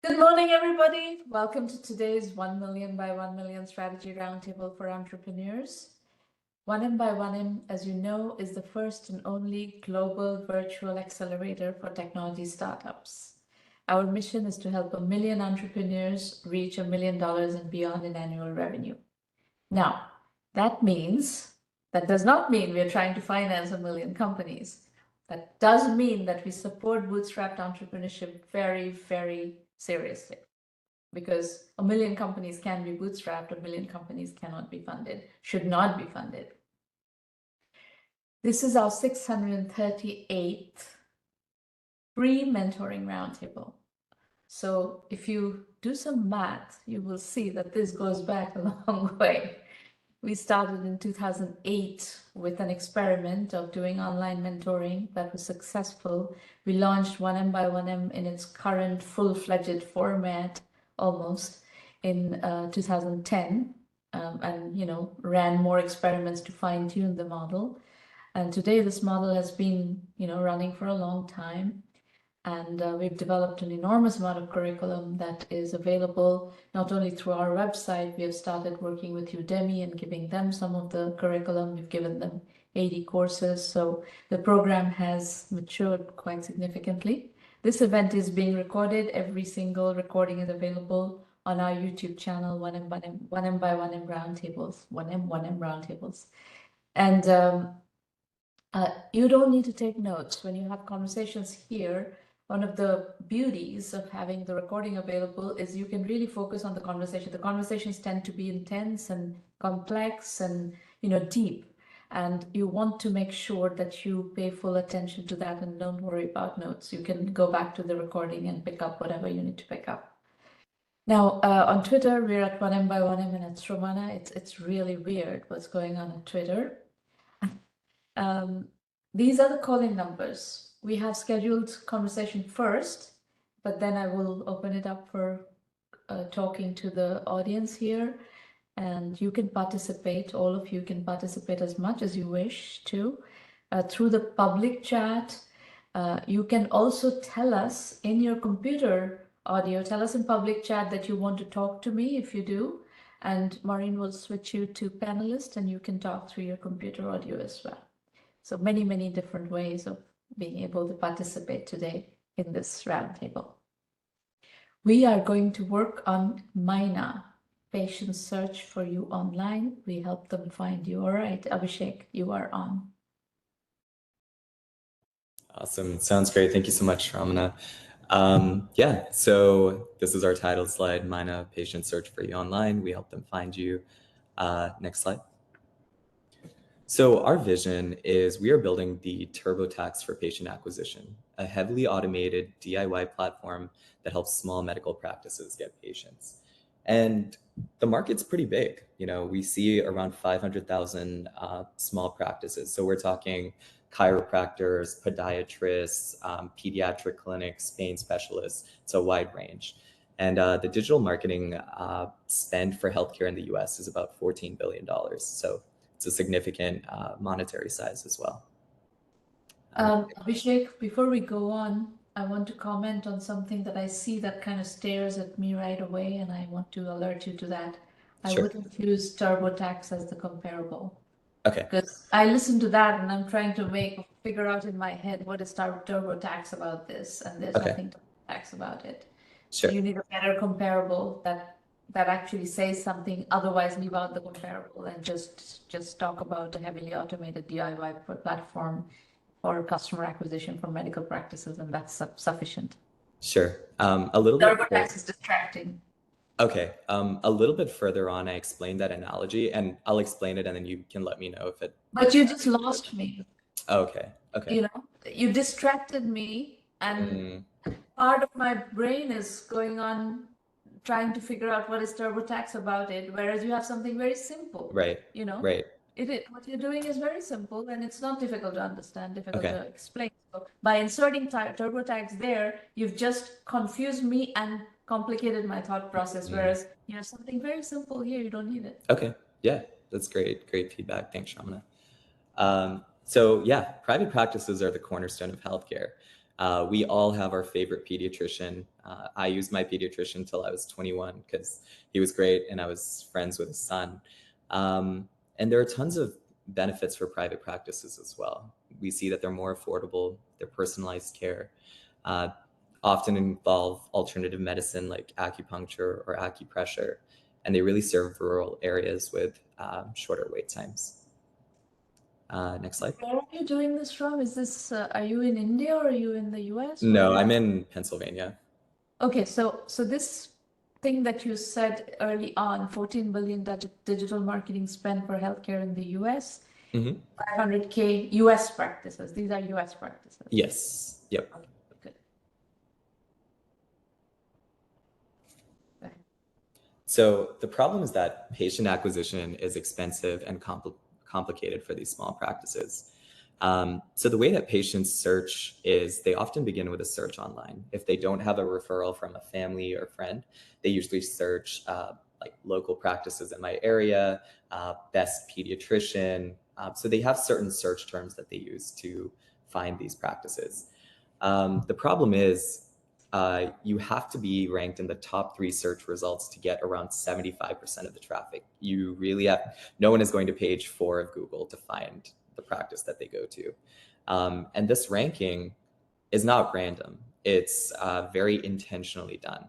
Good morning, everybody. Welcome to today's 1 million by 1 million strategy roundtable for entrepreneurs. 1M by 1M, as you know, is the first and only global virtual accelerator for technology startups. Our mission is to help 1 million entrepreneurs reach $1 million and beyond in annual revenue. Now, that does not mean we are trying to finance 1 million companies. That does mean that we support bootstrapped entrepreneurship very, very seriously, because 1 million companies can be bootstrapped, 1 million companies cannot be funded, should not be funded. This is our 638th free mentoring roundtable. So if you do some math, you will see that this goes back a long way. We started in 2008 with an experiment of doing online mentoring that was successful. We launched 1M in its current full-fledged format almost in 2010, and ran more experiments to fine-tune the model. And today this model has been running for a long time. And we've developed an enormous amount of curriculum that is available not only through our website. We have started working with Udemy and giving them some of the curriculum. We've given them 80 courses. So the program has matured quite significantly. This event is being recorded. Every single recording is available on our YouTube channel, 1M1M Roundtables, 1M Roundtables. And you don't need to take notes when you have conversations here. One of the beauties of having the recording available is you can really focus on the conversation. The conversations tend to be intense and complex and deep, and you want to make sure that you pay full attention to that and don't worry about notes. You can go back to the recording and pick up whatever you need to pick up. Now on Twitter, we're at 1M1M and it's Romana. It's really weird what's going on Twitter. These are the calling numbers. We have scheduled conversation first, but then I will open it up for talking to the audience here, and you can participate. All of you can participate as much as you wish to through the public chat. You can also tell us in your computer audio, tell us in public chat that you want to talk to me if you do, and Maureen will switch you to panelist and you can talk through your computer audio as well. So many, many different ways of being able to participate today in this roundtable. We are going to work on Myna. Patients search for you online. We help them find you. All right, Abishek, you are on. Awesome. Sounds great. Thank you so much, Ramana. Yeah, so this is our title slide, Myna, Patients Search for You Online. We help them find you. Next slide. So our vision is we are building the TurboTax for patient acquisition, a heavily automated DIY platform that helps small medical practices get patients. And the market's pretty big. We see around 500,000 small practices. So we're talking chiropractors, podiatrists, pediatric clinics, pain specialists. It's a wide range. And the digital marketing spend for healthcare in the US is about $14 billion. So it's a significant monetary size as well. Abhishek, before we go on, I want to comment on something that I see that kind of stares at me right away, and I want to alert you to that. Sure. I wouldn't use TurboTax as the comparable. Okay. Because I listened to that and I'm trying to figure out in my head what is TurboTax about this, and there's nothing TurboTax about it. Sure. So you need a better comparable that actually says something. Otherwise, leave out the comparable and just talk about a heavily automated DIY platform for customer acquisition for medical practices, and that's sufficient. Sure. A little bit. TurboTax is distracting. Okay. A little bit further on, I explained that analogy, and I'll explain it, and then you can let me know if it. But you just lost me. Okay. Okay. You distracted me, and part of my brain is going on trying to figure out what is TurboTax about it, whereas you have something very simple. Right. Right. What you're doing is very simple, and it's not difficult to understand, difficult to explain. So by inserting TurboTax there, you've just confused me and complicated my thought process, whereas you have something very simple here, you don't need it. Okay. Yeah, that's great. Great feedback. Thanks, Ramana. So yeah, private practices are the cornerstone of healthcare. We all have our favorite pediatrician. I used my pediatrician until I was 21 because he was great and I was friends with his son. And there are tons of benefits for private practices as well. We see that they're more affordable, they're personalized care, often involve alternative medicine like acupuncture or acupressure, and they really serve rural areas with shorter wait times. Next slide. Where are you doing this from? Is this, are you in India or are you in the US? No, I'm in Pennsylvania. Okay, so this thing that you said early on, 14 billion digital marketing spend for healthcare in the US, 500K US practices. These are US practices. Yes. Yep. Okay, good. Okay. So the problem is that patient acquisition is expensive and complicated for these small practices. So the way that patients search is they often begin with a search online. If they don't have a referral from a family or friend, they usually search like local practices in my area, best pediatrician. So they have certain search terms that they use to find these practices. The problem is you have to be ranked in the top 3 search results to get around 75% of the traffic. You really have, no one is going to page 4 of Google to find the practice that they go to. And this ranking is not random. It's very intentionally done.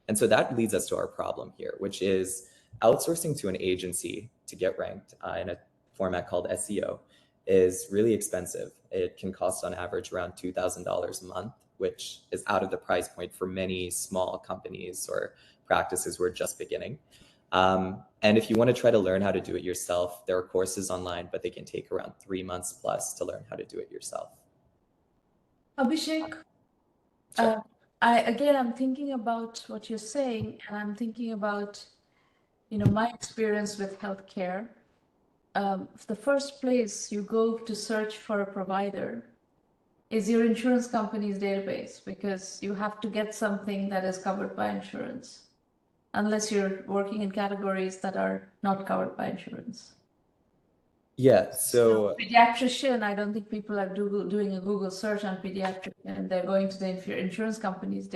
And so that leads us to our problem here, which is outsourcing to an agency to get ranked in a format called SEO is really expensive. It can cost on average around $2,000 a month, which is out of the price point for many small companies or practices who are just beginning. And if you want to try to learn how to do it yourself, there are courses online, but they can take around 3 months plus to learn how to do it yourself. Abhishek, Sure. I'm thinking about what you're saying, and I'm thinking about, my experience with healthcare. The first place you go to search for a provider is your insurance company's database, because you have to get something that is covered by insurance, unless you're working in categories that are not covered by insurance. Yeah, So pediatrician, I don't think people are doing a Google search on pediatrician. They're going to the insurance company's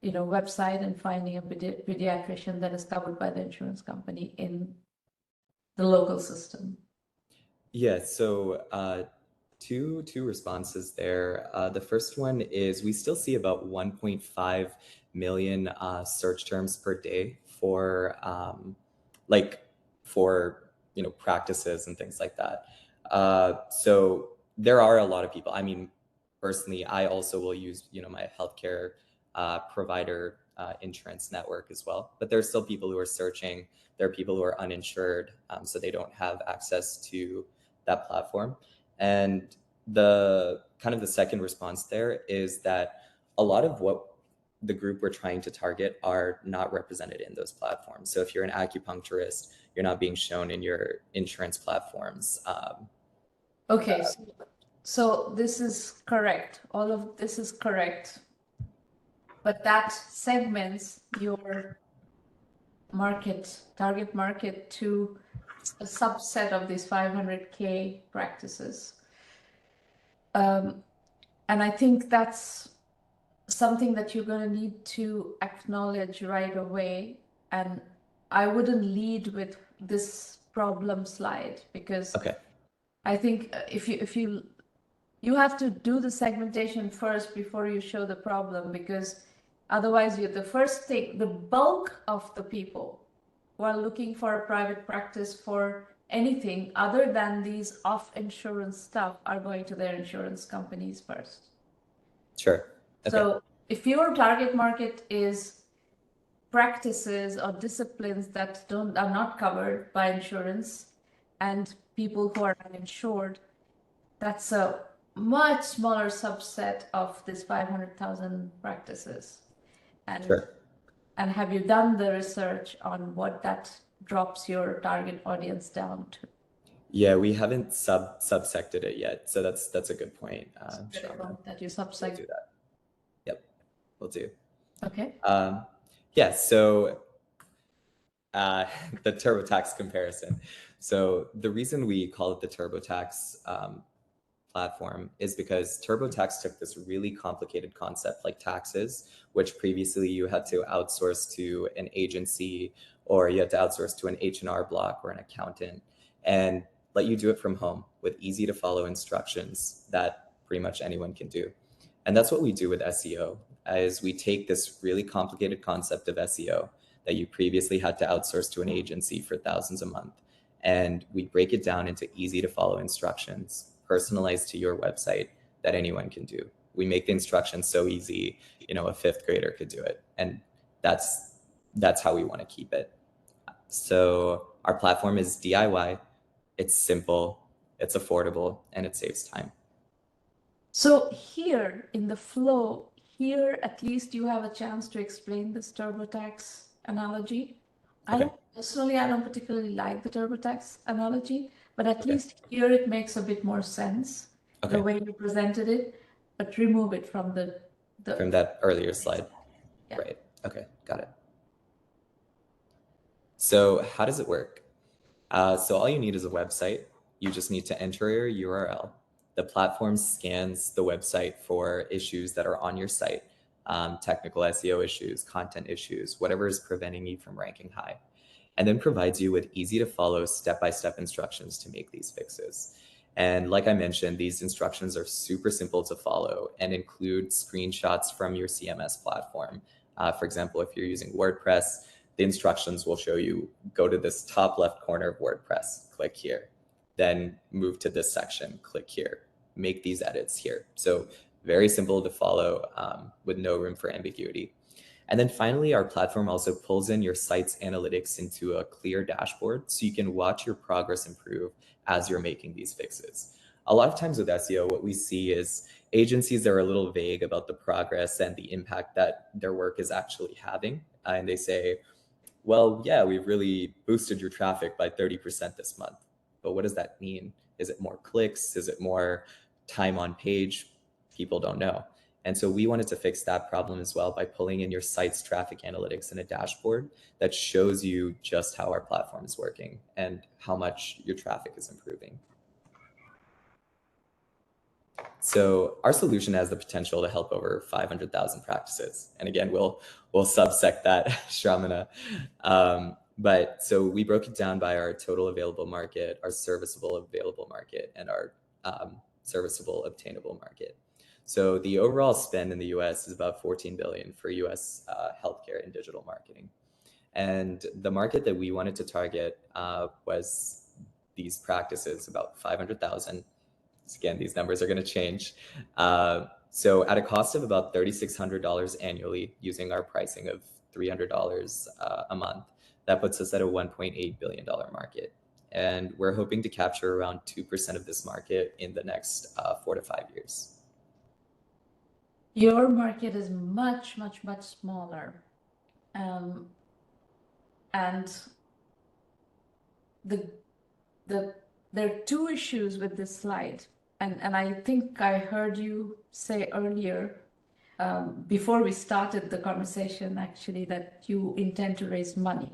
website and finding a pediatrician that is covered by the insurance company in the local system. Yeah, so two responses there. The first one is we still see about 1.5 million search terms per day for practices and things like that. So there are a lot of people. I mean, personally, I also will use my healthcare provider insurance network as well. But there's still people who are searching. There are people who are uninsured, so they don't have access to that platform. And the second response there is that a lot of what the group we're trying to target are not represented in those platforms. So if you're an acupuncturist, you're not being shown in your insurance platforms. Okay, so this is correct. All of this is correct. But that segments your target market to a subset of these 500K practices. And I think that's something that you're going to need to acknowledge right away. And I wouldn't lead with this problem slide, because I think if you have to do the segmentation first before you show the problem, because otherwise the bulk of the people who are looking for a private practice for anything other than these off insurance stuff are going to their insurance companies first. Sure. Okay. So if your target market is practices or disciplines that are not covered by insurance and people who are uninsured, that's a much smaller subset of this 500,000 practices. And Sure. And have you done the research on what that drops your target audience down to? Yeah, we haven't subsected it yet, so that's a good point. That you subsect. We'll do that. Yep, we'll do. Okay. Yeah. So the TurboTax comparison. So the reason we call it the TurboTax platform is because TurboTax took this really complicated concept like taxes, which previously you had to outsource to an agency or you had to outsource to an H&R Block or an accountant, and let you do it from home with easy to follow instructions that pretty much anyone can do. And that's what we do with SEO, is we take this really complicated concept of SEO that you previously had to outsource to an agency for thousands a month, and we break it down into easy to follow instructions personalized to your website that anyone can do. We make the instructions so easy, a fifth grader could do it. And that's how we want to keep it. So our platform is DIY, it's simple, it's affordable, and it saves time. So here in the flow, here at least you have a chance to explain this TurboTax analogy. Okay. I don't particularly like the TurboTax analogy, but at Okay. least here it makes a bit more sense, Okay. the way you presented it, but remove it from from that earlier slide. Yeah. Right. Okay, got it. So how does it work? So all you need is a website. You just need to enter your URL. The platform scans the website for issues that are on your site, technical SEO issues, content issues, whatever is preventing you from ranking high, and then provides you with easy to follow step-by-step instructions to make these fixes. And like I mentioned, these instructions are super simple to follow and include screenshots from your CMS platform. For example, if you're using WordPress, the instructions will show you, go to this top left corner of WordPress, click here, then move to this section, click here, make these edits here. So very simple to follow with no room for ambiguity. And then finally, our platform also pulls in your site's analytics into a clear dashboard so you can watch your progress improve as you're making these fixes. A lot of times with SEO, what we see is agencies that are a little vague about the progress and the impact that their work is actually having. And they say, well, yeah, we've really boosted your traffic by 30% this month. But what does that mean? Is it more clicks? Is it more time on page? People don't know. And so we wanted to fix that problem as well by pulling in your site's traffic analytics in a dashboard that shows you just how our platform is working and how much your traffic is improving. So our solution has the potential to help over 500,000 practices. And again, we'll subsect that, Shramana. But so we broke it down by our total available market, our serviceable available market, and our serviceable obtainable market. So the overall spend in the US is about 14 billion for US healthcare and digital marketing. And the market that we wanted to target was these practices, about 500,000. Again, these numbers are going to change. So at a cost of about $3,600 annually, using our pricing of $300 a month, that puts us at a $1.8 billion market. And we're hoping to capture around 2% of this market in the next 4 to 5 years. Your market is much, much, much smaller. And there are two issues with this slide. And I think I heard you say earlier, before we started the conversation, actually, that you intend to raise money.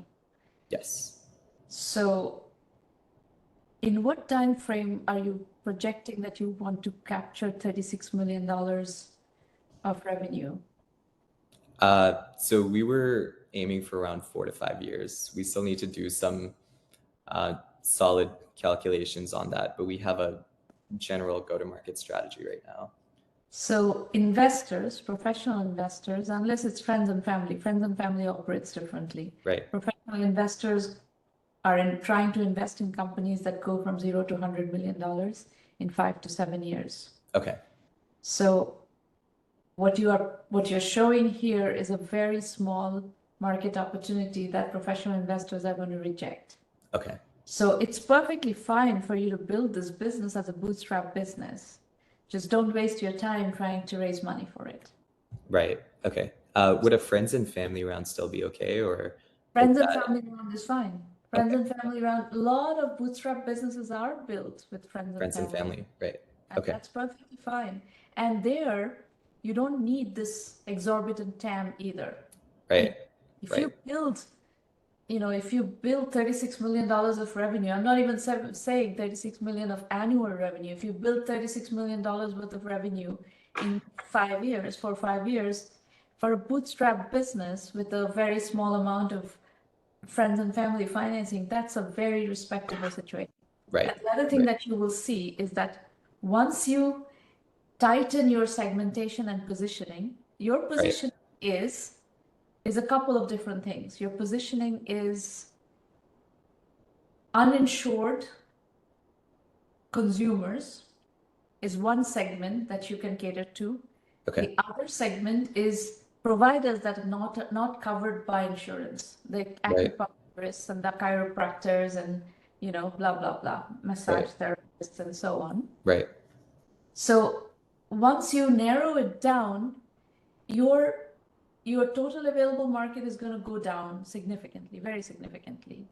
Yes. So in what time frame are you projecting that you want to capture $36 million of revenue? So we were aiming for around 4 to 5 years. We still need to do some solid calculations on that, but we have a general go-to-market strategy right now. So investors, professional investors, unless it's friends and family operates differently. Right. Professional investors are trying to invest in companies that go from $0 to $100 million in 5 to 7 years. Okay. So what you're showing here is a very small market opportunity that professional investors are going to reject. Okay. So it's perfectly fine for you to build this business as a bootstrap business. Just don't waste your time trying to raise money for it. Right. Okay. Would a friends and family round still be okay, or? Friends and family round is fine. Friends and family round, a lot of bootstrap businesses are built with friends and family. Right. And okay. That's perfectly fine. And there, you don't need this exorbitant TAM either. Right. If you build if you build $36 million of revenue, I'm not even saying 36 million of annual revenue. If you build $36 million worth of revenue in 5 years, 5 years, for a bootstrap business with a very small amount of friends and family financing, that's a very respectable situation. Right. And the other thing Right. that you will see is that once you tighten your segmentation and positioning, your position is a couple of different things. Your positioning is uninsured consumers is one segment that you can cater to. Okay. The other segment is providers that are not covered by insurance, the acupuncturists and the chiropractors and blah blah blah, massage therapists and so on. Right. So once you narrow it down, your total available market is going to go down significantly, very significantly.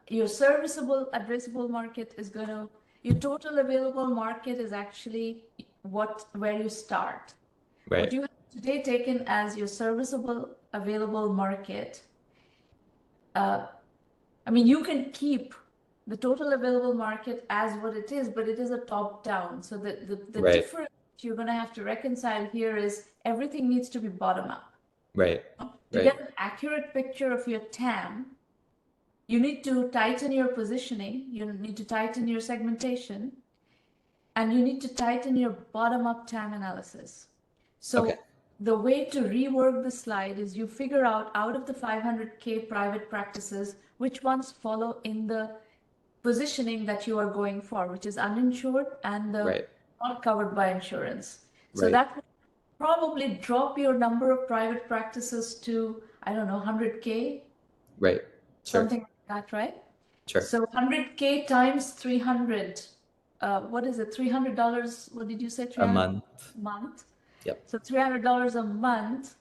Your serviceable addressable market is going to, your total available market is actually where you start. Right. What you have today taken as your serviceable available market, I mean, you can keep the total available market as what it is, but it is a top down. So the difference you're going to have to reconcile here is everything needs to be bottom up. Right. To get an accurate picture of your TAM, you need to tighten your positioning, you need to tighten your segmentation, and you need to tighten your bottom-up TAM analysis. So the way to rework the slide is you figure out of the 500K private practices, which ones follow in the positioning that you are going for, which is uninsured and not covered by insurance. So that will probably drop your number of private practices to, I don't know, 100K. Right. Something like that, right? Sure. So 100K times 300, what is it? $300? What did you say? A month. Month. Yep. So $300 a month.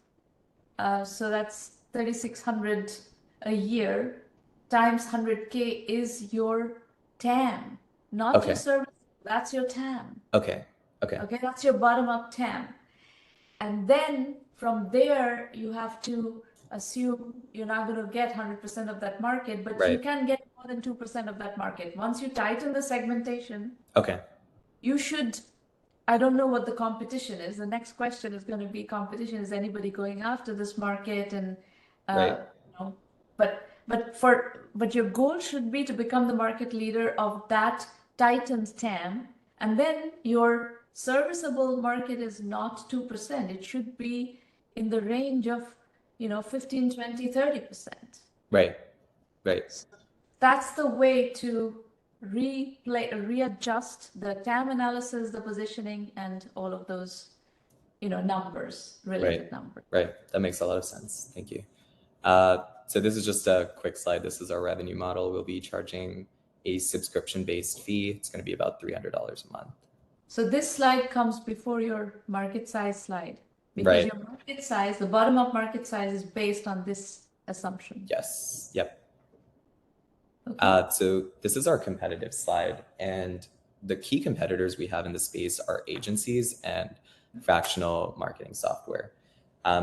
So that's 3,600 a year times 100K is your TAM, not your service. That's your TAM. Okay. That's your bottom-up TAM. And then from there, you have to assume you're not going to get 100% of that market, but you can get more than 2% of that market. Once you tighten the segmentation, you should, I don't know what the competition is. The next question is going to be competition. Is anybody going after this market? And, but your goal should be to become the market leader of that tightened TAM. And then your serviceable market is not 2%. It should be in the range of, 15, 20, 30%. Right. So that's the way to readjust the TAM analysis, the positioning, and all of those, numbers, related numbers. Right. That makes a lot of sense. Thank you. So this is just a quick slide. This is our revenue model. We'll be charging a subscription-based fee. It's going to be about $300 a month. So this slide comes before your market size slide, because your market size, the bottom-up market size, is based on this assumption. Yes. Yep. Okay. So this is our competitive slide, and the key competitors we have in the space are agencies and fractional marketing software.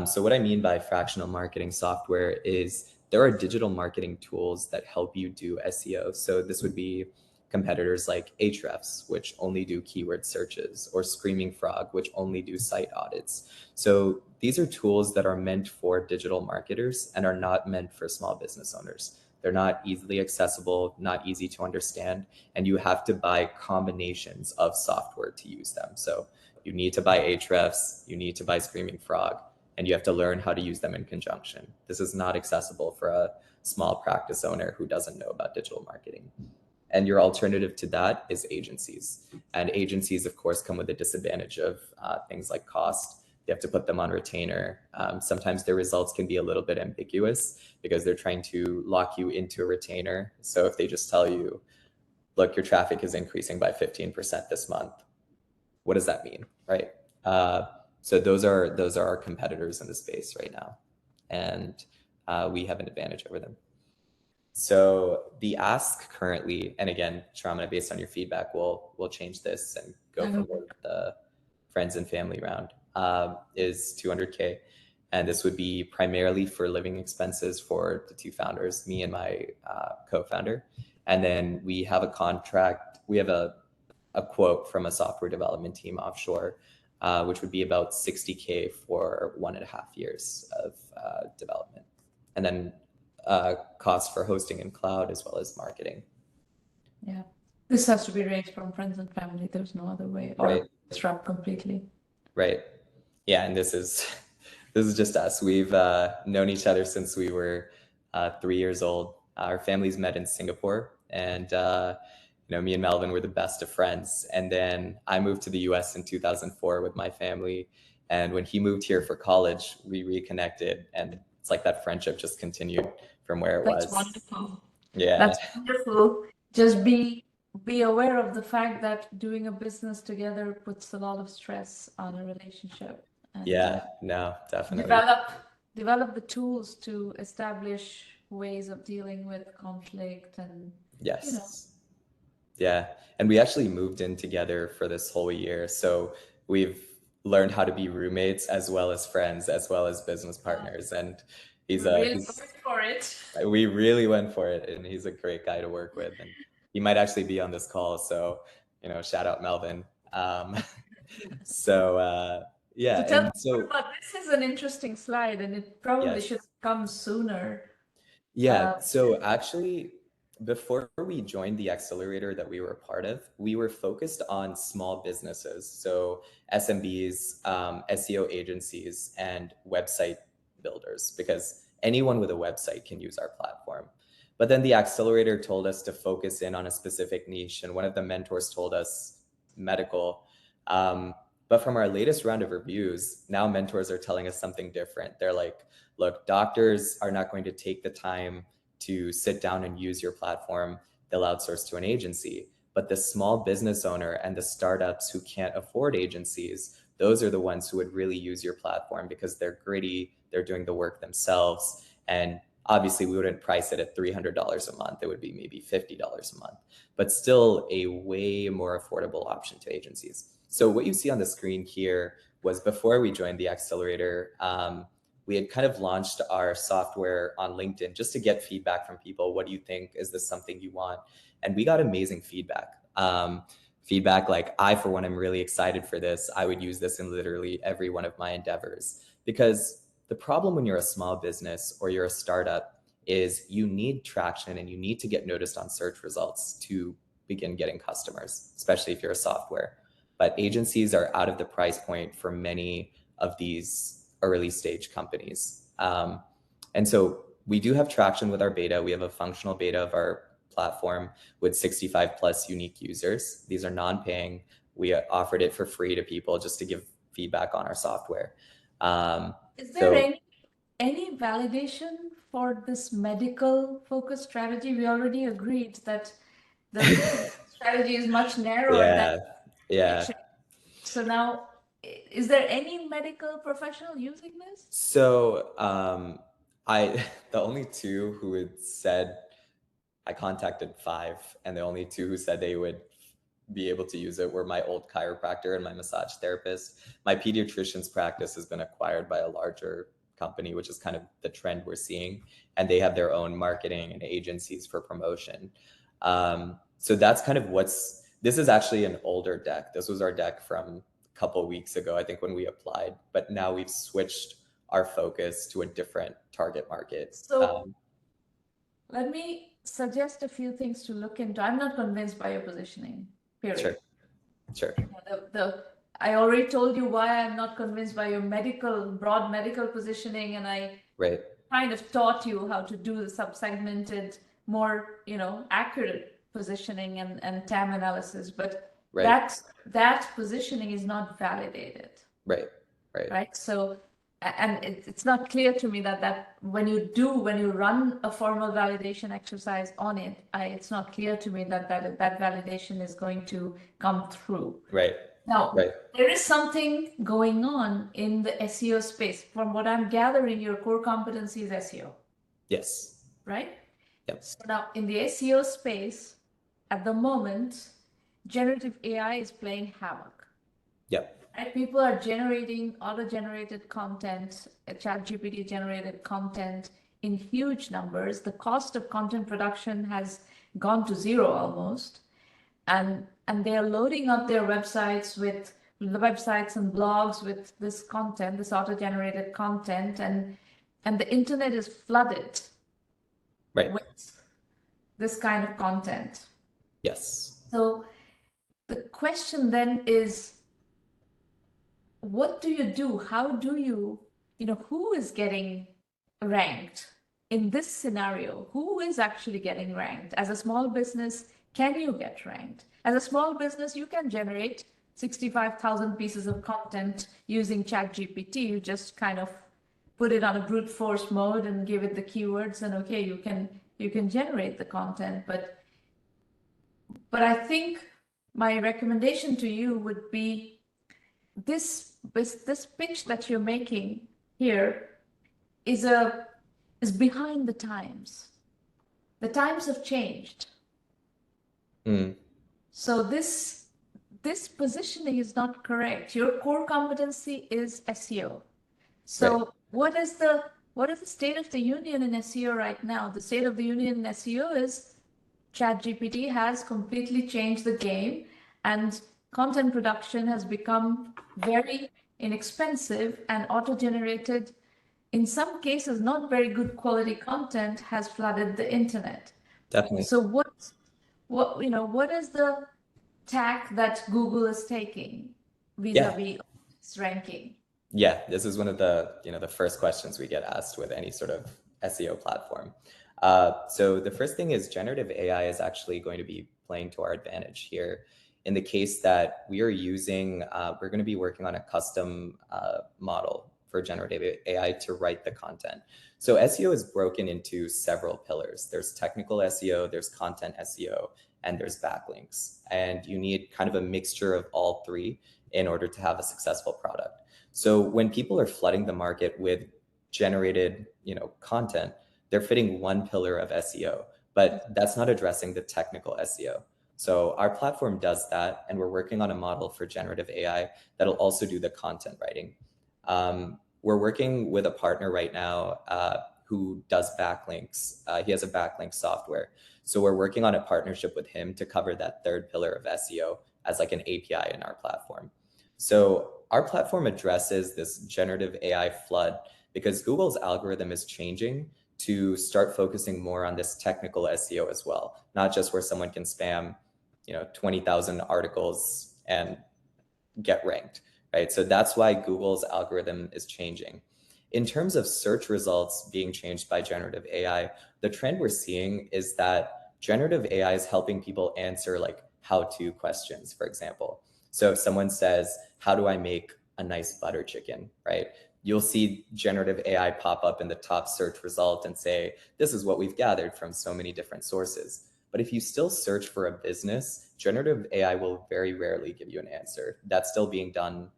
So what I mean by fractional marketing software is there are digital marketing tools that help you do SEO. So this would be competitors like Ahrefs, which only do keyword searches, or Screaming Frog, which only do site audits. So these are tools that are meant for digital marketers and are not meant for small business owners. They're not easily accessible, not easy to understand, and you have to buy combinations of software to use them. So you need to buy Ahrefs, you need to buy Screaming Frog, and you have to learn how to use them in conjunction. This is not accessible for a small practice owner who doesn't know about digital marketing. And your alternative to that is agencies. And agencies, of course, come with a disadvantage of things like cost. You have to put them on retainer. Sometimes their results can be a little bit ambiguous because they're trying to lock you into a retainer. So if they just tell you, look, your traffic is increasing by 15% this month, what does that mean, right? So those are our competitors in the space right now. And we have an advantage over them. So the ask currently, and again, Shramana, based on your feedback, we'll change this and go from the friends and family round, is 200K. And this would be primarily for living expenses for the two founders, me and my co-founder. And then we have a contract, we have a quote from a software development team offshore, which would be about $60K for 1.5 years of development. And then costs for hosting and cloud as well as marketing. Yeah. This has to be raised from friends and family. There's no other way, or Right. disrupt completely. Right. Yeah, and this is just us. We've known each other since we were 3 years old. Our families met in Singapore, and me and Melvin were the best of friends. And then I moved to the US in 2004 with my family, and when he moved here for college, we reconnected, and it's like that friendship just continued from where it was. That's wonderful. Yeah. That's wonderful. Just be aware of the fact that doing a business together puts a lot of stress on a relationship. And Yeah, no, definitely. develop the tools to establish ways of dealing with conflict and Yes. Yeah. And we actually moved in together for this whole year. So we've learned how to be roommates as well as friends, as well as business partners. And he's really went for it. We really went for it, and he's a great guy to work with. And he might actually be on this call. So, shout out Melvin. Yeah. So And so but this is an interesting slide, and it probably yes. should come sooner. Yeah. So actually, before we joined the accelerator that we were a part of, we were focused on small businesses. So SMBs, SEO agencies, and website builders, because anyone with a website can use our platform. But then the accelerator told us to focus in on a specific niche. And one of the mentors told us medical. But from our latest round of reviews, now mentors are telling us something different. They're like, look, doctors are not going to take the time to sit down and use your platform. They'll outsource to an agency. But the small business owner and the startups who can't afford agencies, those are the ones who would really use your platform because they're gritty, they're doing the work themselves. And obviously we wouldn't price it at $300 a month. It would be maybe $50 a month, but still a way more affordable option to agencies. So what you see on the screen here was before we joined the accelerator, we had kind of launched our software on LinkedIn just to get feedback from people. What do you think? Is this something you want? And we got amazing feedback. Feedback like, I, for one, am really excited for this. I would use this in literally every one of my endeavors. Because the problem when you're a small business or you're a startup is you need traction and you need to get noticed on search results to begin getting customers, especially if you're a software. But agencies are out of the price point for many of these early stage companies. And so we do have traction with our beta. We have a functional beta of our platform with 65 plus unique users. These are non-paying. We offered it for free to people just to give feedback on our software. Is there any validation for this medical focused strategy? We already agreed that the strategy is much narrower than patient. So now, is there any medical professional using this? So the only two who had said, I contacted 5, and the only 2 who said they would be able to use it were my old chiropractor and my massage therapist. My pediatrician's practice has been acquired by a larger company, which is kind of the trend we're seeing. And they have their own marketing and agencies for promotion. So that's kind of this is actually an older deck. This was our deck from a couple weeks ago, I think, when we applied, but now we've switched our focus to a different target market. So let me suggest a few things to look into. I'm not convinced by your positioning, period. Sure. I already told you why I'm not convinced by your broad medical positioning, and I kind of taught you how to do the sub-segmented, more, accurate positioning and TAM analysis, but that positioning is not validated. Right. So, and it's not clear to me that when you run a formal validation exercise on it, it's not clear to me that validation is going to come through. Now, there is something going on in the SEO space. From what I'm gathering, your core competency is SEO. Yes. Right? Yep. So now in the SEO space, at the moment, generative AI is playing havoc. Yep. Right? People are generating auto-generated content, ChatGPT generated content in huge numbers. The cost of content production has gone to zero almost. And they're loading up their websites with the websites and blogs with this content, this auto-generated content, and the internet is flooded Right. with this kind of content. Yes. So the question then is, what do you do? How do you, who is getting ranked in this scenario? Who is actually getting ranked? As a small business, can you get ranked? As a small business, you can generate 65,000 pieces of content using ChatGPT. You just kind of put it on a brute force mode and give it the keywords, and okay, you can generate the content. But I think my recommendation to you would be this pitch that you're making here is behind the times. The times have changed. Mm. So this positioning is not correct. Your core competency is SEO. So Right. what is the state of the union in SEO right now? The state of the union in SEO is ChatGPT has completely changed the game, and content production has become very inexpensive, and auto-generated, in some cases, not very good quality content has flooded the internet. Definitely. So what is the tack that Google is taking vis-a-vis its ranking? Yeah, this is one of the the first questions we get asked with any sort of SEO platform. So the first thing is generative AI is actually going to be playing to our advantage here. In the case that we are using, we're going to be working on a custom model for generative AI to write the content. So SEO is broken into several pillars. There's technical SEO, there's content SEO, and there's backlinks. And you need kind of a mixture of all three in order to have a successful product. So when people are flooding the market with generated, content, they're fitting one pillar of SEO, but that's not addressing the technical SEO. So our platform does that, and we're working on a model for generative AI that'll also do the content writing. We're working with a partner right now who does backlinks. He has a backlink software. So we're working on a partnership with him to cover that third pillar of SEO as like an API in our platform. So our platform addresses this generative AI flood because Google's algorithm is changing to start focusing more on this technical SEO as well, not just where someone can spam, 20,000 articles and get ranked, right? So that's why Google's algorithm is changing. In terms of search results being changed by generative AI, the trend we're seeing is that generative AI is helping people answer like how-to questions, for example. So if someone says, how do I make a nice butter chicken, right? You'll see generative AI pop up in the top search result and say, this is what we've gathered from so many different sources. But if you still search for a business, generative AI will very rarely give you an answer. That's still being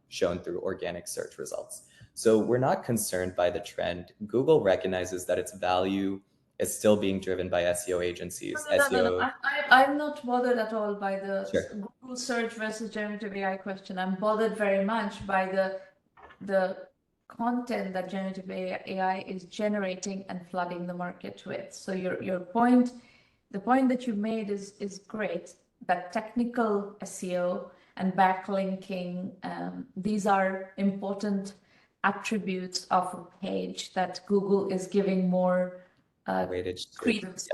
shown through organic search results. So we're not concerned by the trend. Google recognizes that its value is still being driven by SEO agencies. No. I'm not bothered at all by the Sure. Google search versus generative AI question. I'm bothered very much by the content that generative AI is generating and flooding the market with. So your point, the point that you made is great. That technical SEO and backlinking, these are important attributes of a page that Google is giving more credence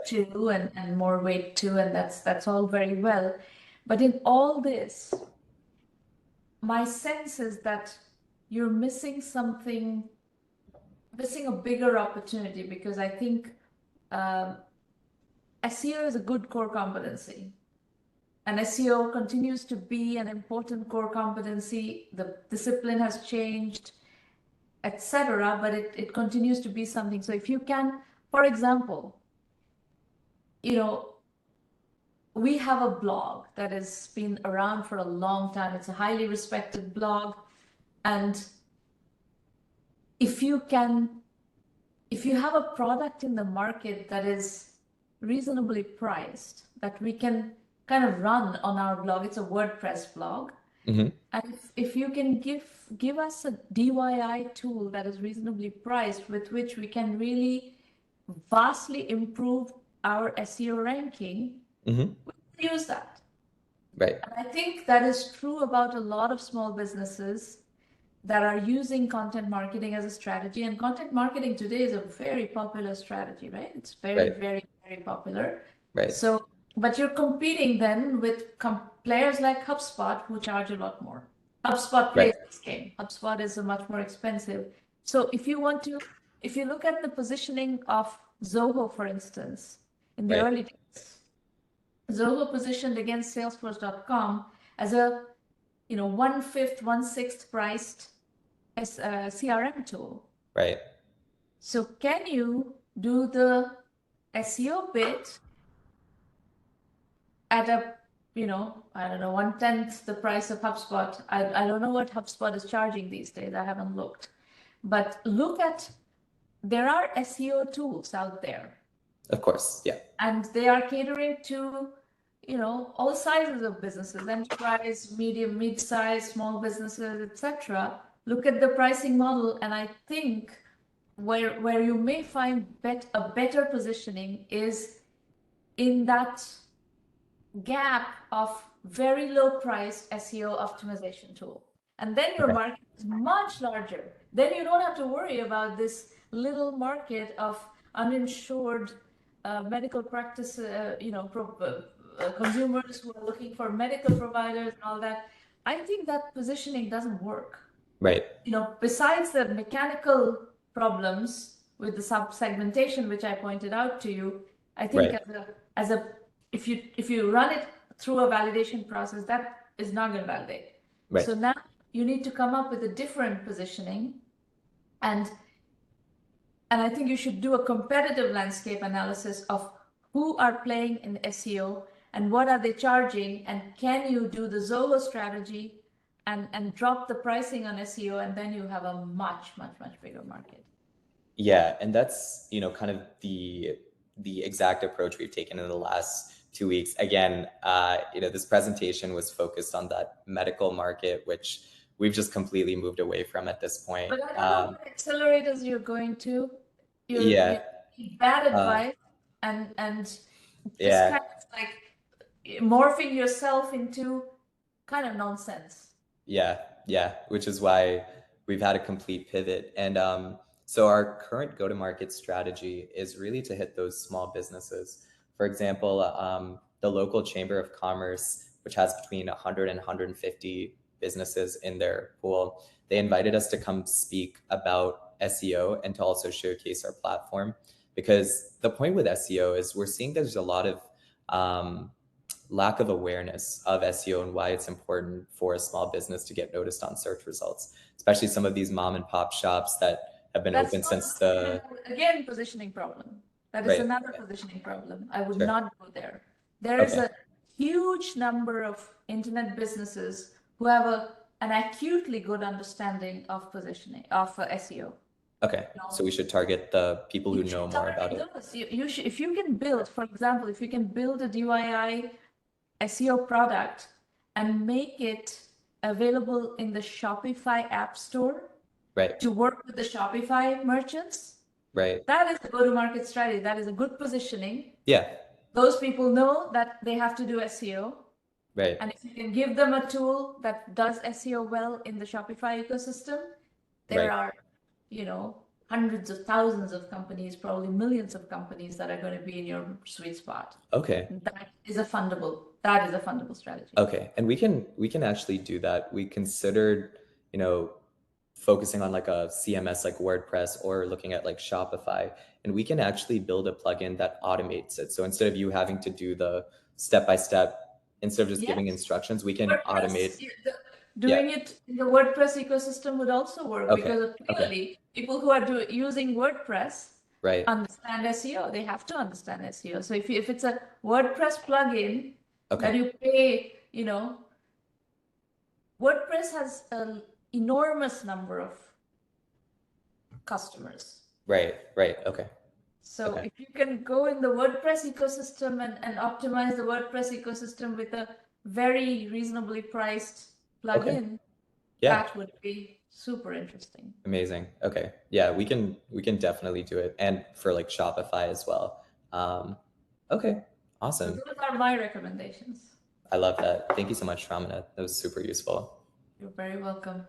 to and more weight to, and that's all very well. But in all this, my sense is that you're missing something, missing a bigger opportunity, because I think SEO is a good core competency. And SEO continues to be an important core competency. The discipline has changed, etc., but it continues to be something. So if you can, for example, we have a blog that has been around for a long time. It's a highly respected blog. And if you have a product in the market that is reasonably priced, that we can kind of run on our blog, it's a WordPress blog, Mhm. And if you can give us a DIY tool that is reasonably priced with which we can really vastly improve our SEO ranking, Mhm. we use that. Right. And I think that is true about a lot of small businesses that are using content marketing as a strategy. And content marketing today is a very popular strategy, right? It's very, Right. very, very popular. Right. So, but you're competing then with players like HubSpot who charge a lot more. HubSpot plays Right. this game. HubSpot is a much more expensive. So if you want to, if you look at the positioning of Zoho, for instance, in the Right. early days, Zoho positioned against Salesforce.com as a, 1/5, 1/6 priced as a CRM tool. Right. So can you do the SEO bit at a, I don't know, 1/10 the price of HubSpot? I don't know what HubSpot is charging these days. I haven't looked. But look at, there are SEO tools out there. Of course. Yeah. And they are catering to, all sizes of businesses, enterprise, medium, mid-size, small businesses, etc. Look at the pricing model, and I think where you may find a better positioning is in that gap of very low priced SEO optimization tool. And then your Okay. market is much larger. Then you don't have to worry about this little market of uninsured medical practice, consumers who are looking for medical providers and all that. I think that positioning doesn't work. Right. Besides the mechanical problems with the sub-segmentation, which I pointed out to you, I think Right. if you run it through a validation process, that is not going to validate. Right. So now you need to come up with a different positioning, and I think you should do a competitive landscape analysis of who are playing in SEO and what are they charging, and can you do the Zoho strategy and drop the pricing on SEO, and then you have a much, much, much bigger market. Yeah, and that's, kind of the exact approach we've taken in the last 2 weeks. Again, this presentation was focused on that medical market, which we've just completely moved away from at this point. But I don't know what accelerators you're going to. Yeah. You bad advice, and this Yeah. kind of like morphing yourself into kind of nonsense. Yeah, which is why we've had a complete pivot. And so our current go-to-market strategy is really to hit those small businesses. For example, the local Chamber of Commerce, which has between 100 and 150 businesses in their pool, they invited us to come speak about SEO and to also showcase our platform. Because the point with SEO is we're seeing there's a lot of lack of awareness of SEO and why it's important for a small business to get noticed on search results, especially some of these mom and pop shops that have been open since the... Again, positioning problem. That is another positioning problem. I would not go there. There is a huge number of internet businesses who have an acutely good understanding of positioning, of SEO. Okay, so we should target the people who know more about it. If you can build, for example, if you can build a DIY SEO product and make it available in the Shopify App Store, right, to work with the Shopify merchants, right, that is the go-to-market strategy. That is a good positioning. Yeah. Those people know that they have to do SEO. Right. And if you can give them a tool that does SEO well in the Shopify ecosystem, there are, hundreds of thousands of companies, probably millions of companies that are going to be in your sweet spot. Okay. That is a fundable strategy. Okay. And we can actually do that. We considered, focusing on like a CMS like WordPress or looking at like Shopify, and we can actually build a plugin that automates it. So instead of you having to do the step-by-step, instead of just giving instructions, we can automate. Doing it in the WordPress ecosystem would also work, because clearly people who are using WordPress understand SEO. They have to understand SEO. So if it's a WordPress plugin that you pay, WordPress has an enormous number of customers. Right. Okay. So if you can go in the WordPress ecosystem and optimize the WordPress ecosystem with a very reasonably priced plug Okay. in, Yeah. that would be super interesting. Amazing. Okay. Yeah, we can definitely do it. And for like Shopify as well. Okay. So Awesome. those are my recommendations. I love that. Thank you so much, Ramana. That was super useful. You're very welcome.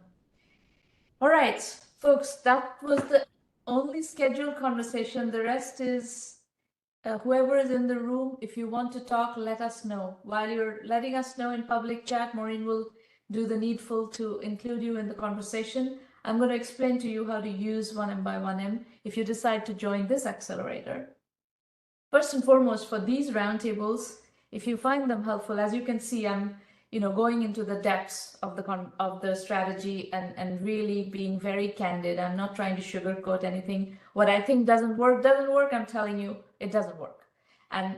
All right, folks, that was the only scheduled conversation. The rest is whoever is in the room. If you want to talk, let us know. While you're letting us know in public chat, Maureen will do the needful to include you in the conversation. I'm going to explain to you how to use 1M if you decide to join this accelerator. First and foremost, for these roundtables, if you find them helpful, as you can see, I'm going into the depths of the strategy and really being very candid. I'm not trying to sugarcoat anything. What I think doesn't work. I'm telling you, it doesn't work. And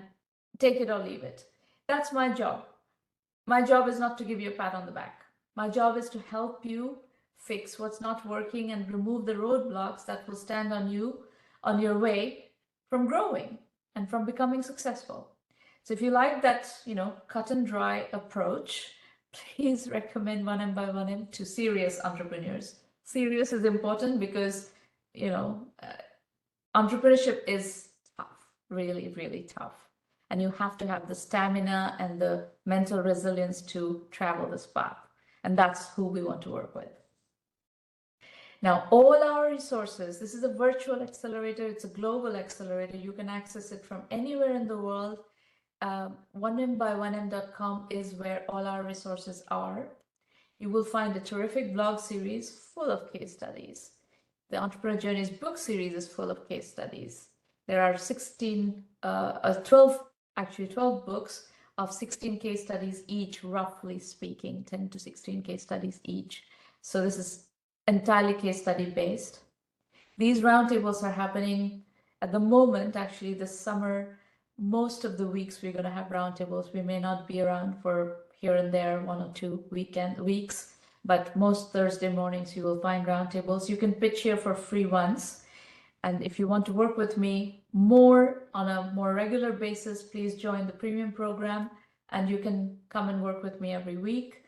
take it or leave it. That's my job. My job is not to give you a pat on the back. My job is to help you fix what's not working and remove the roadblocks that will stand on your way from growing and from becoming successful. So if you like that, cut and dry approach, please recommend 1M to serious entrepreneurs. Serious is important because, entrepreneurship is tough, really, really tough. And you have to have the stamina and the mental resilience to travel this path. And that's who we want to work with. Now, all our resources, this is a virtual accelerator, it's a global accelerator. You can access it from anywhere in the world. 1Mby1M.com is where all our resources are. You will find a terrific blog series full of case studies. The Entrepreneur Journeys book series is full of case studies. There are 12 books of 16 case studies each, roughly speaking, 10 to 16 case studies each. So this is entirely case study based. These roundtables are happening at the moment, actually this summer. Most of the weeks we're going to have roundtables. We may not be around for here and there 1 or 2 weeks, but most Thursday mornings you will find roundtables. You can pitch here for free once. And if you want to work with me on a more regular basis, please join the premium program and you can come and work with me every week.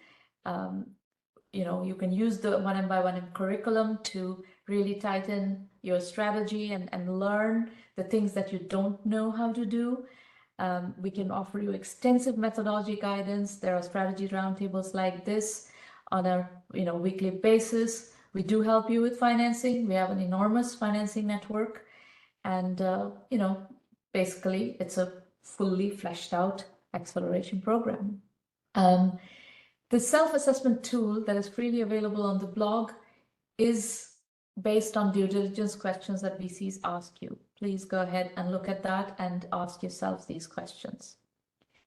You can use the 1M curriculum to really tighten your strategy and learn the things that you don't know how to do. We can offer you extensive methodology guidance. There are strategy roundtables like this on a weekly basis. We do help you with financing. We have an enormous financing network, and basically it's a fully fleshed out acceleration program. The self-assessment tool that is freely available on the blog is based on due diligence questions that VCs ask you. Please go ahead and look at that and ask yourselves these questions.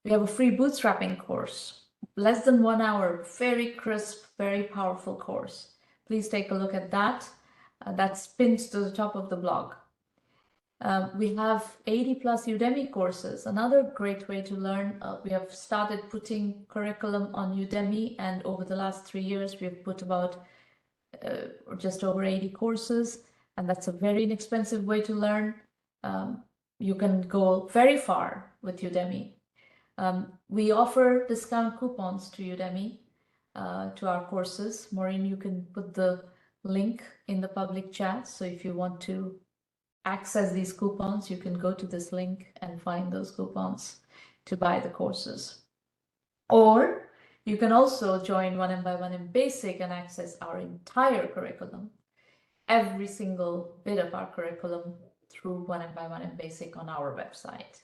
We have a free bootstrapping course, less than 1 hour, very crisp, very powerful course. Please take a look at that. That's pinned to the top of the blog. We have 80 plus Udemy courses. Another great way to learn. We have started putting curriculum on Udemy, and over the last 3 years, we've put about just over 80 courses, and that's a very inexpensive way to learn. You can go very far with Udemy. We offer discount coupons to Udemy, to our courses. Maureen, you can put the link in the public chat. So if you want to access these coupons, you can go to this link and find those coupons to buy the courses. Or you can also join 1M Basic and access our entire curriculum, every single bit of our curriculum through 1M Basic on our website.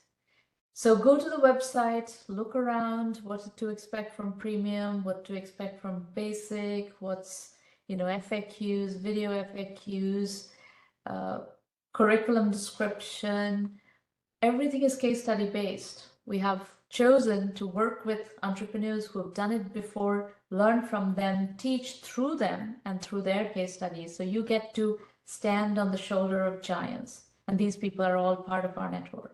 So go to the website, look around what to expect from premium, what to expect from basic, what's, FAQs, video FAQs, curriculum description. Everything is case study based. We have chosen to work with entrepreneurs who have done it before, learn from them, teach through them and through their case studies. So you get to stand on the shoulder of giants. And these people are all part of our network.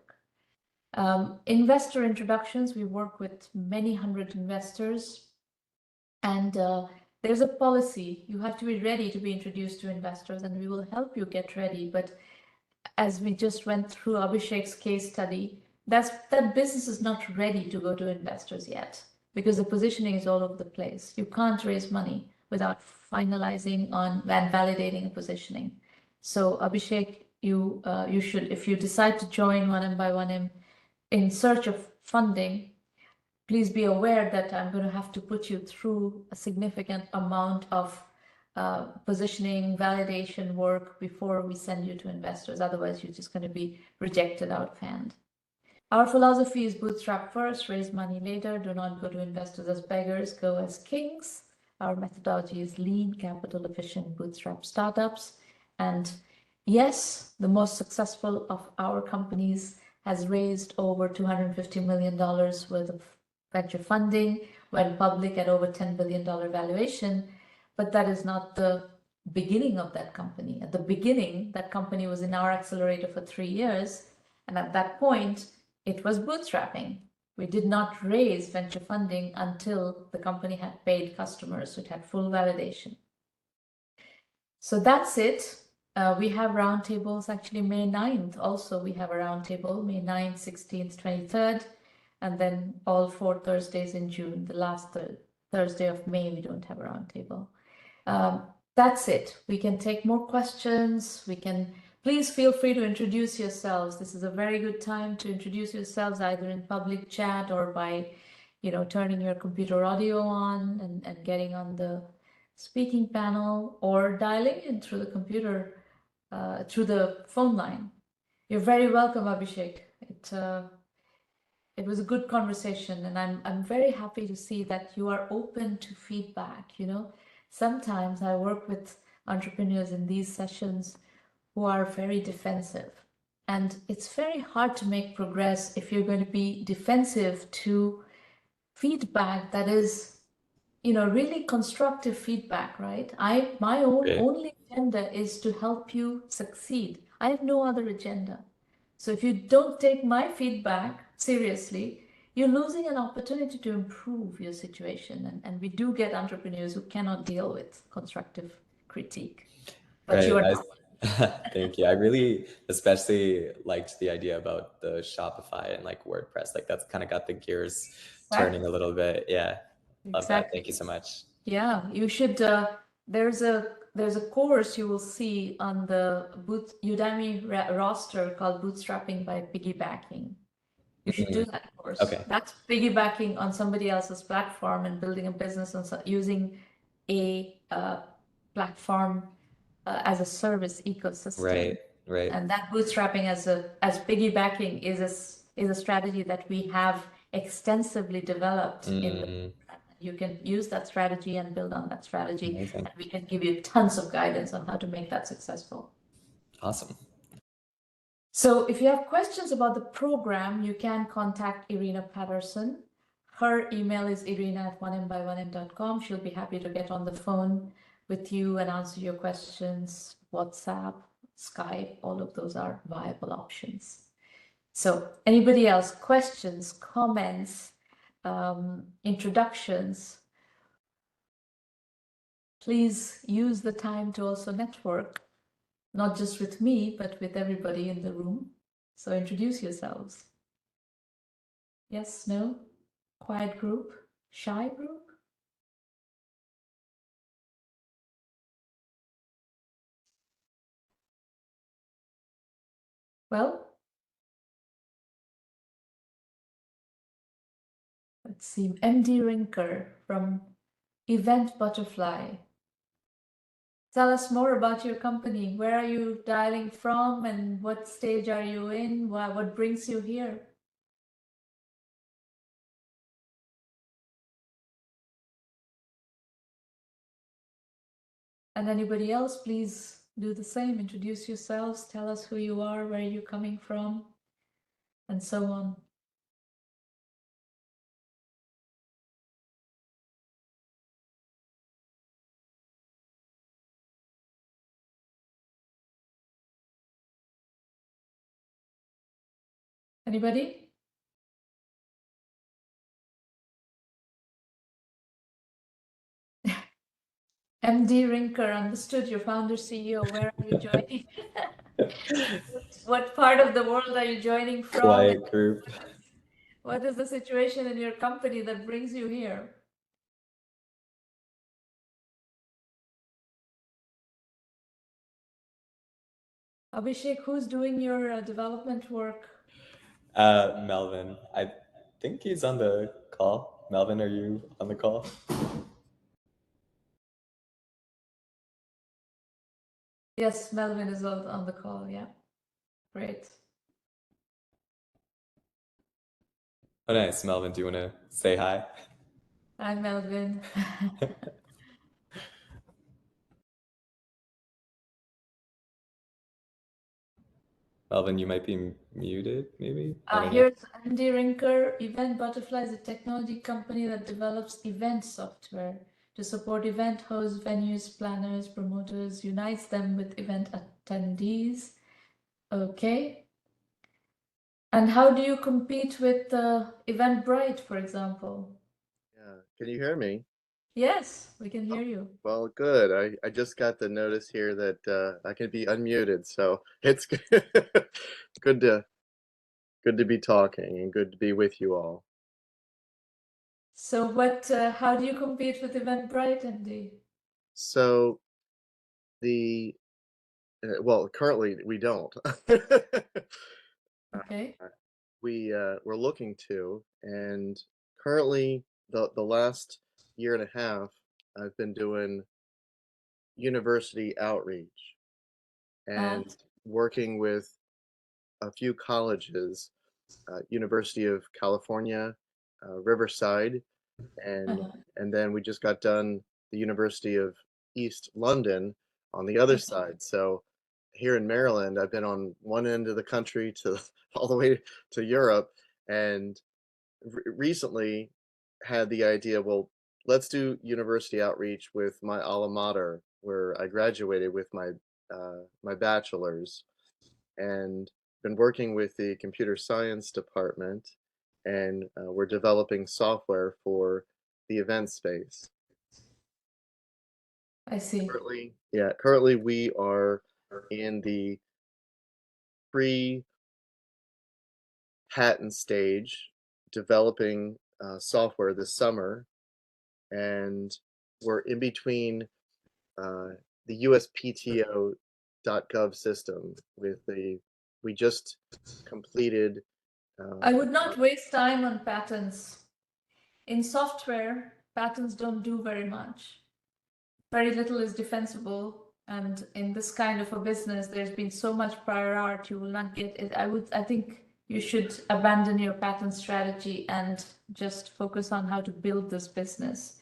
Investor introductions, we work with many hundred investors. And there's a policy. You have to be ready to be introduced to investors, and we will help you get ready. But as we just went through Abhishek's case study, that business is not ready to go to investors yet. because the positioning is all over the place. You can't raise money without finalizing on and validating a positioning. So Abhishek, you should, if you decide to join 1M in search of funding, please be aware that I'm going to have to put you through a significant amount of positioning, validation work before we send you to investors. Otherwise, you're just going to be rejected out of hand. Our philosophy is bootstrap first, raise money later. Do not go to investors as beggars, go as kings. Our methodology is lean, capital efficient bootstrap startups. And yes, the most successful of our companies has raised over $250 million worth of venture funding, went public at over $10 billion valuation, but that is not the beginning of that company. At the beginning, that company was in our accelerator for 3 years, and at that point, it was bootstrapping. We did not raise venture funding until the company had paid customers, so it had full validation. So that's it. We have roundtables, actually May 9th also we have a roundtable, May 9th, 16th, 23rd, and then all 4 Thursdays in June. The last Thursday of May, we don't have a roundtable. That's it. We can take more questions. Please feel free to introduce yourselves. This is a very good time to introduce yourselves either in public chat or by, turning your computer audio on and getting on the speaking panel or dialing in through the computer, through the phone line. You're very welcome, Abhishek. It was a good conversation, and I'm very happy to see that you are open to feedback. Sometimes I work with entrepreneurs in these sessions who are very defensive, and it's very hard to make progress if you're going to be defensive to feedback that is, really constructive feedback, right? My only agenda is to help you succeed. I have no other agenda. So if you don't take my feedback seriously, you're losing an opportunity to improve your situation. And we do get entrepreneurs who cannot deal with constructive critique. But you are not. Thank you. I really especially liked the idea about the Shopify and like WordPress. Like that's kind of got the gears turning a little bit. Yeah. Love that. Thank you so much. Yeah, you should. There's a course you will see on the Udemy roster called Bootstrapping by Piggybacking. You should do that course. Okay. That's piggybacking on somebody else's platform and building a business and using a platform as a service ecosystem. Right. And that bootstrapping as piggybacking is a strategy that we have extensively developed you can use that strategy and build on that strategy. Amazing. And we can give you tons of guidance on how to make that successful. Awesome. So if you have questions about the program, you can contact Irina Patterson. Her email is irina@1mby1m.com. She'll be happy to get on the phone with you and answer your questions. WhatsApp, Skype, all of those are viable options. So anybody else, questions, comments, introductions, please use the time to also network, not just with me, but with everybody in the room. So introduce yourselves. Yes, no, quiet group, shy group? Well, let's see, MD Rinker from Event Butterfly. Tell us more about your company. Where are you dialing from and what stage are you in? What brings you here? And anybody else, please do the same. Introduce yourselves, tell us who you are, where you're coming from, and so on. Anybody? MD Rinker, understood. Your founder, CEO. Where are you joining? What part of the world are you joining from? Quiet group. What is the situation in your company that brings you here? Abhishek, who's doing your development work? Melvin, I think he's on the call. Melvin, are you on the call? Yes, Melvin is on the call. Yeah, great. Oh, nice. Melvin, do you want to say hi? Hi, Melvin. Melvin, you might be muted, maybe? I don't know. Here's Andy Rinker. Event Butterfly is a technology company that develops event software to support event hosts, venues, planners, promoters, unites them with event attendees. Okay. And how do you compete with Eventbrite, for example? Yeah, can you hear me? Yes, we can hear you. Well, good. I just got the notice here that I can be unmuted, so it's good to be talking and good to be with you all. So how do you compete with Eventbrite, Andy? So well, currently we don't. Okay. We're looking to, and currently the last year and a half I've been doing university outreach and working with a few colleges, University of California, Riverside, and Uh-huh. and then we just got done the University of East London on the other Okay. side. So here in Maryland, I've been on one end of the country to all the way to Europe, and recently had the idea, well, let's do university outreach with my alma mater, where I graduated with my bachelor's, and been working with the computer science department, and we're developing software for the event space. I see. Currently we are in the pre-patent stage, developing software this summer, and we're in between the USPTO.gov system we just completed. I would not waste time on patents. In software, patents don't do very much. Very little is defensible, and in this kind of a business, there's been so much prior art, you will not get it. I think you should abandon your patent strategy and just focus on how to build this business.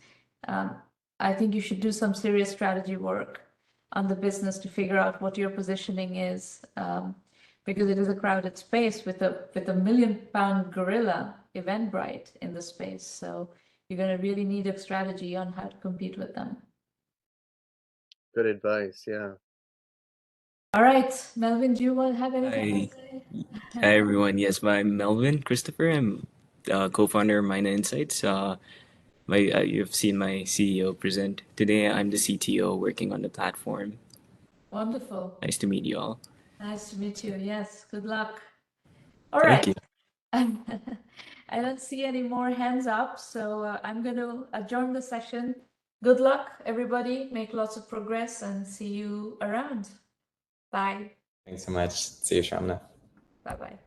I think you should do some serious strategy work on the business to figure out what your positioning is, because it is a crowded space with a £1 million gorilla, Eventbrite, in the space. So you're going to really need a strategy on how to compete with them. Good advice, yeah. All right, Melvin, do you want to have anything to say? Hi everyone. Yes, I'm Melvin Christopher. I'm co-founder of Myna Insights. You've seen my CEO present today. I'm the CTO working on the platform. Wonderful. Nice to meet you all. Nice to meet you. Yes, good luck. All Thank right. you. I don't see any more hands up, so I'm going to adjourn the session. Good luck, everybody. Make lots of progress and see you around. Bye. Thanks so much. See you, Shramna. Bye-bye.